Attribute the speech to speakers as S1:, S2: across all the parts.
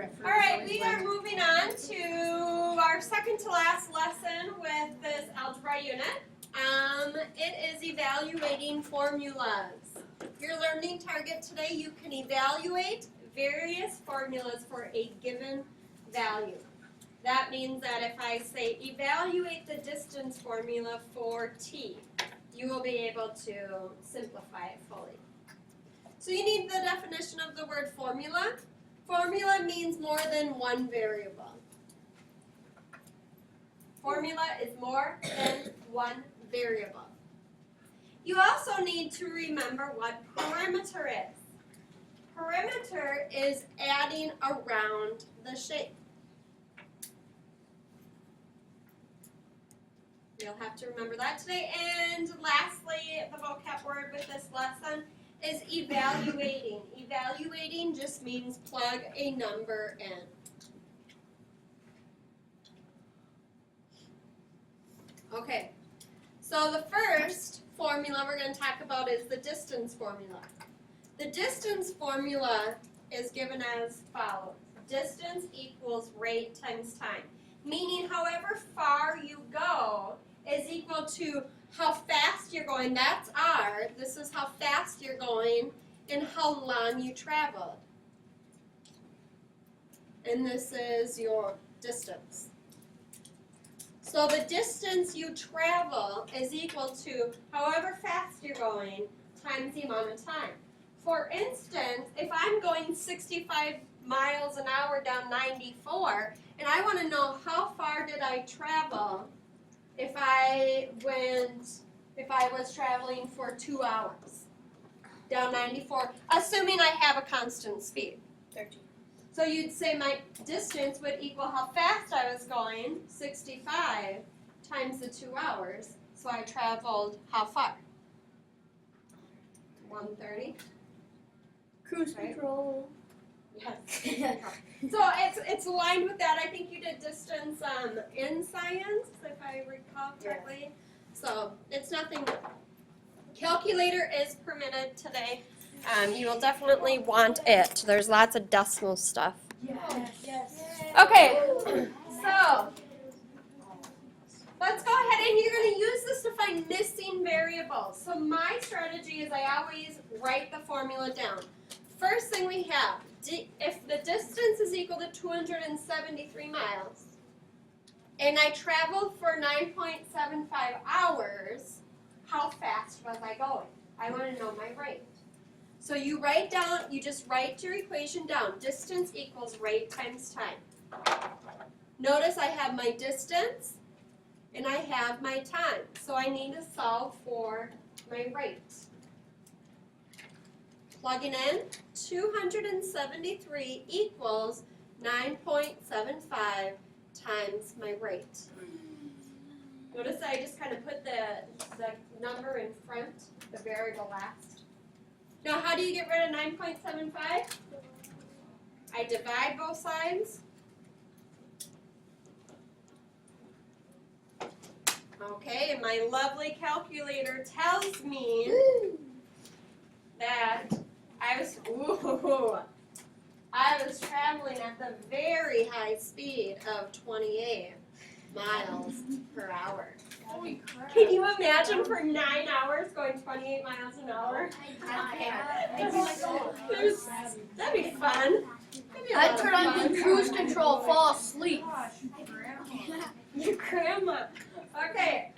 S1: All right, we are moving on to our second to last lesson with this algebra unit. It is evaluating formulas. Your learning target today, you can evaluate various formulas for a given value. That means that if I say evaluate the distance formula for t, you will be able to simplify it fully. So you need the definition of the word formula. Formula means more than one variable. Formula is more than one variable. You also need to remember what perimeter is. Perimeter is adding around the shape. You'll have to remember that today. And lastly, the vocab word with this lesson is evaluating. Evaluating just means plug a number in. Okay, so the first formula we're going to talk about is the distance formula. The distance formula is given as follows. Distance equals rate times time. Meaning however far you go is equal to how fast you're going. That's R. This is how fast you're going and how long you traveled. And this is your distance. So the distance you travel is equal to however fast you're going times the amount of time. For instance, if I'm going 65 miles an hour down 94, and I want to know how far did I travel if I was traveling for 2 hours down 94, assuming I have a constant speed.
S2: 13.
S1: So you'd say my distance would equal how fast I was going, 65, times the 2 hours. So I traveled how far? 130.
S2: Cruise
S1: Right.
S2: control.
S1: Yes. So it's aligned with that. I think you did distance in science, if I recall correctly. So it's nothing. Calculator is permitted today. You will definitely want it. There's lots of decimal stuff.
S2: Yes.
S1: Okay, so let's go ahead and you're going to use this to find missing variables. So my strategy is I always write the formula down. First thing we have, if the distance is equal to 273 miles, and I traveled for 9.75 hours, how fast was I going? I want to know my rate. So you write down, you just write your equation down. Distance equals rate times time. Notice I have my distance and I have my time. So I need to solve for my rate. Plugging in, 273 equals 9.75 times my rate. Notice I just kind of put the number in front, the variable last. Now how do you get rid of 9.75? I divide both sides. Okay, and my lovely calculator tells me that I was traveling at the very high speed of 28 miles per hour.
S2: Holy crap.
S1: Can you imagine for 9 hours going 28 miles an hour? That'd be fun. That'd be a lot
S2: I'd
S1: of
S2: turn on
S1: fun.
S2: the cruise control, fall asleep.
S1: Your grandma. Okay.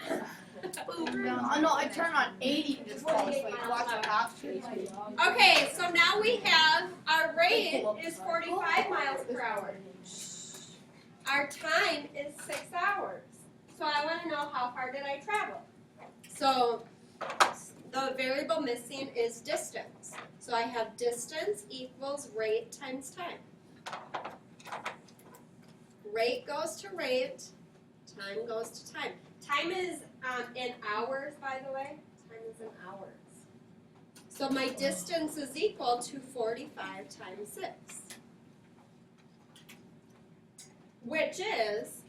S2: No, I turn on 80 and just fall asleep. Watch a half chase.
S1: Okay, so now we have our rate is 45 miles per hour. Our time is 6 hours. So I want to know how far did I travel. So the variable missing is distance. So I have distance equals rate times time. Rate goes to rate, time goes to time. Time is in hours, by the way. Time is in hours. So my distance is equal to 45 times 6, which is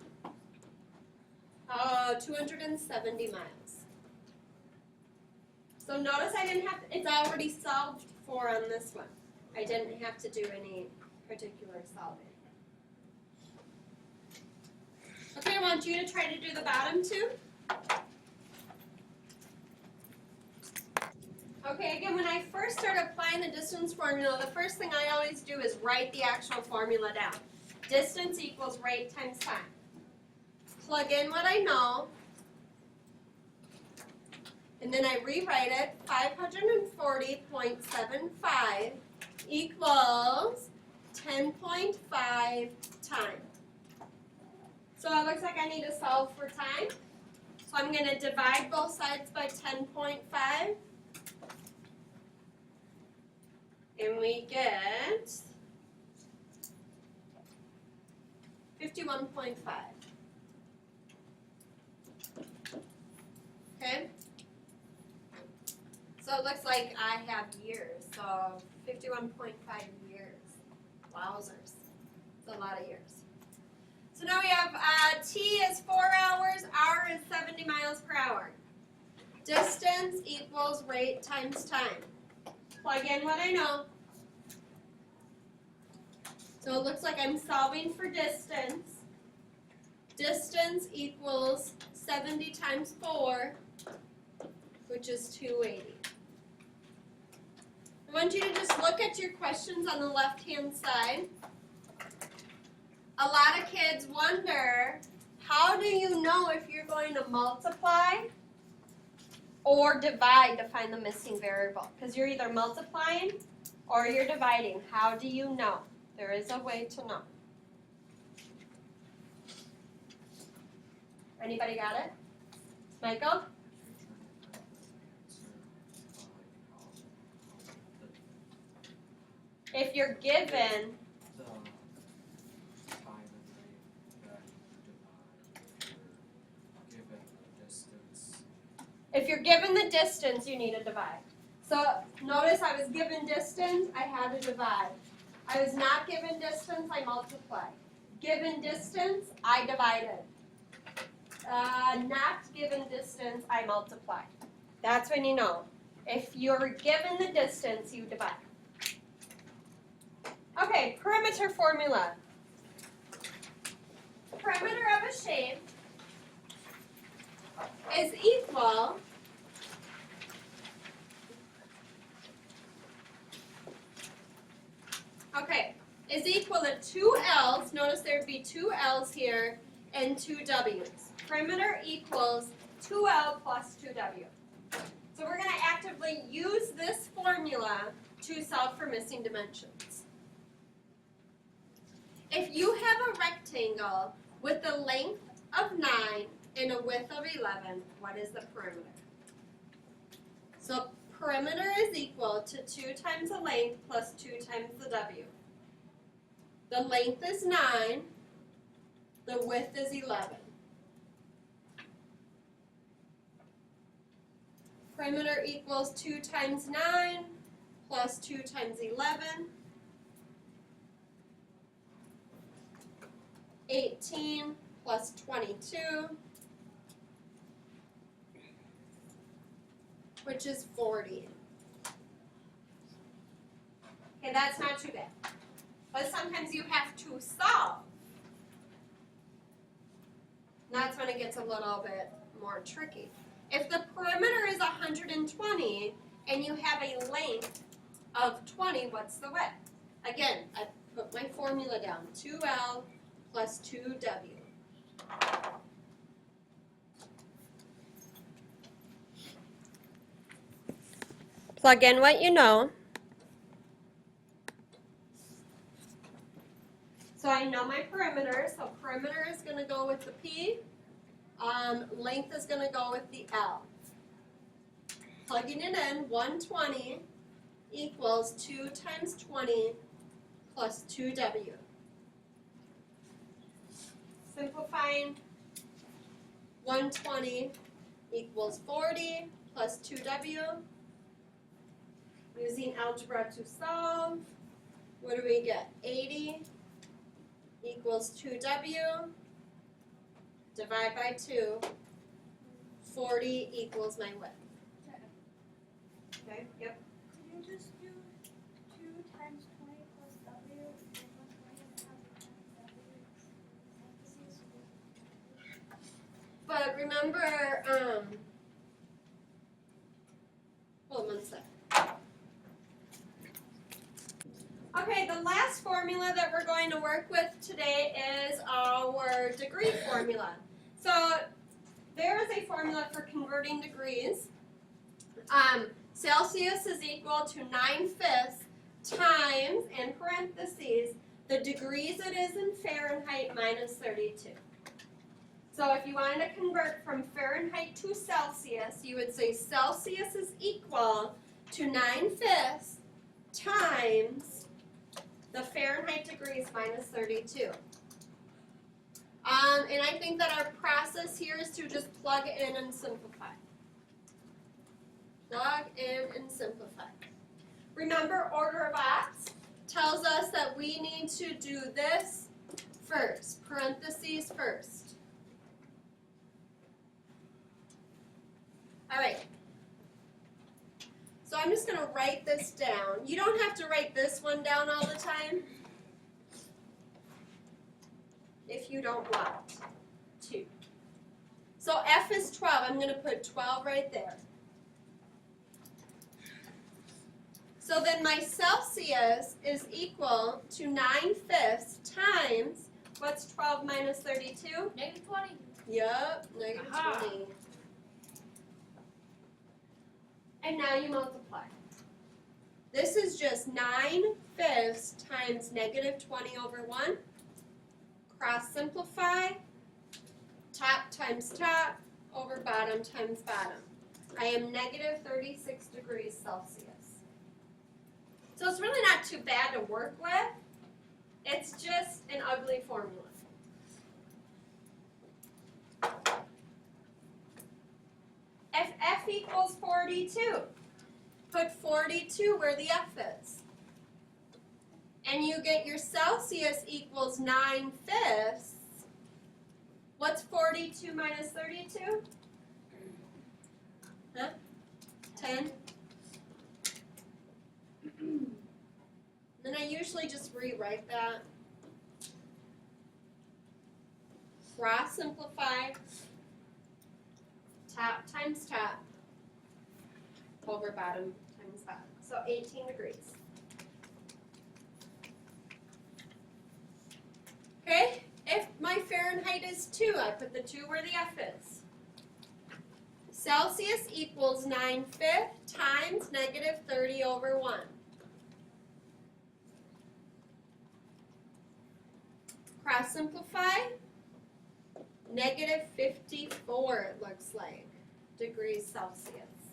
S1: 270 miles. So notice I didn't have to, it's already solved for on this one. I didn't have to do any particular solving. Okay, I want you to try to do the bottom two. Okay, again, when I first start applying the distance formula, the first thing I always do is write the actual formula down. Distance equals rate times time. Plug in what I know, and then I rewrite it. 540.75 equals 10.5 time. So it looks like I need to solve for time. So I'm going to divide both sides by 10.5. And we get 51.5. Okay? So it looks like I have years. So 51.5 years. Wowzers. It's a lot of years. So now we have T is 4 hours, R is 70 miles per hour. Distance equals rate times time. Plug in what I know. So it looks like I'm solving for distance. Distance equals 70 times 4, which is 280. I want you to just look at your questions on the left-hand side. A lot of kids wonder, how do you know if you're going to multiply or divide to find the missing variable? Because you're either multiplying or you're dividing. How do you know? There is a way to know. Anybody got it? Michael? If you're given the distance, you need to divide. So notice I was given distance, I had to divide. I was not given distance, I multiplied. Given distance, I divided. Not given distance, I multiplied. That's when you know. If you're given the distance, you divide. Okay, perimeter formula. Perimeter of a shape is equal is equal to 2 L's. Notice there would be 2 L's here and 2 W's. Perimeter equals 2L plus 2W. So we're going to actively use this formula to solve for missing dimensions. If you have a rectangle with a length of 9 and a width of 11, what is the perimeter? So perimeter is equal to 2 times the length plus 2 times the W. The length is 9, the width is 11. Perimeter equals 2 times 9 plus 2 times 11. 18 plus 22, which is 40. Okay, that's not too bad. But sometimes you have to solve. That's when it gets a little bit more tricky. If the perimeter is 120 and you have a length of 20, what's the width? Again, I put my formula down, 2L plus 2W. Plug in what you know. So I know my perimeter, so perimeter is going to go with the P. Length is going to go with the L. Plugging it in, 120 equals 2 times 20 plus 2W. Simplifying, 120 equals 40 plus 2W. Using algebra to solve, what do we get? 80 equals 2W. Divide by 2. 40 equals my width. Okay, yep.
S2: Could you just do 2 times 20 plus W and 120 times W?
S1: but remember, hold on one sec. Okay, the last formula that we're going to work with today is our degree formula. So there is a formula for converting degrees. Celsius is equal to 9/5 times, in parentheses, the degrees it is in Fahrenheit minus 32. So if you wanted to convert from Fahrenheit to Celsius, you would say Celsius is equal to 9/5 times the Fahrenheit degrees minus 32. And I think that our process here is to just plug in and simplify. Plug in and simplify. Remember, order of ops tells us that we need to do this first, parentheses first. All right. So I'm just going to write this down. You don't have to write this one down all the time if you don't want to. So F is 12. I'm going to put 12 right there. So then my Celsius is equal to 9/5 times, what's 12 minus 32?
S2: Negative 20.
S1: Yup, negative
S2: Aha.
S1: 20. And now you multiply. This is just 9/5 times negative 20 over 1. Cross simplify. Top times top over bottom times bottom. I am negative 36 degrees Celsius. So it's really not too bad to work with. It's just an ugly formula. If F equals 42, put 42 where the F is. And you get your Celsius equals 9/5. What's 42 minus 32? Huh? 10? Then I usually just rewrite that. Cross simplify. Top times top over bottom times bottom. So 18 degrees. Okay, if my Fahrenheit is 2, I put the 2 where the F is. Celsius equals 9/5 times negative 30 over 1. Cross simplify. Negative 54, it looks like, degrees Celsius.